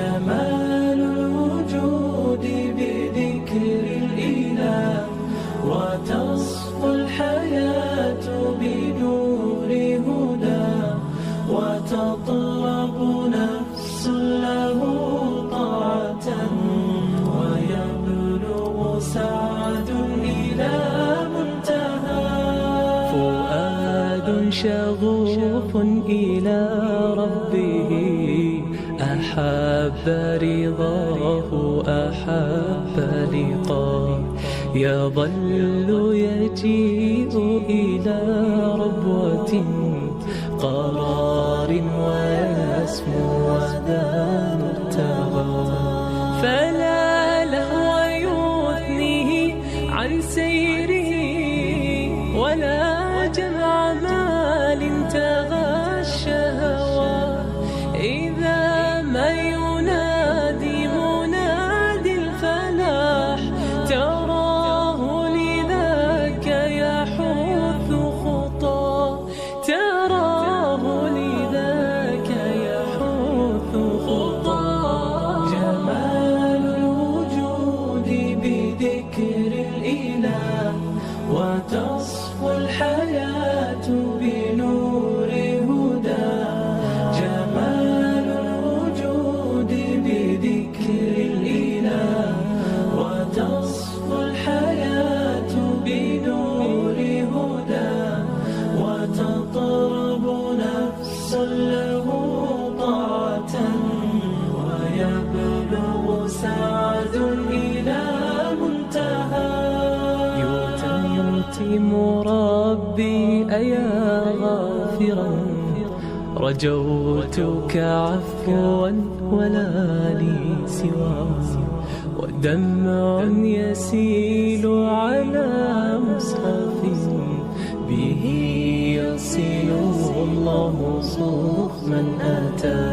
جمال الوجود بذكر الإله، وتصفو الحياة بنور هدى، وتطلب نفس له طاعة، ويبلغ سعد إلى منتهى. فؤاد شغوف إلى ربه، أحب رضاه أحب لقاه، يظل يجيء إلى ربوة قرار ويسمو وذا مرتغى. فلا لهو يثنيه عن سيره، ولا جمع مال تغى الشهوى. إذا ما ينادي منادي الفلاح، تراه لذاك يحث خطاه، تراه لذاك يحث خطاه. جمال الوجود بذكر الإله، وتصفو الحياة بنور هدى. جمال الوجود بذكر الإله، وتصفو الحياة بنور هدى، وتطلب نفس له طاعة، ويبلغ سعد إلى منتهى. يتم ربي أيا غافرا، رجوتك عفوا ولا لي سواه، ودمع يسيل على مصحف، به يصل الله صوف من أتى.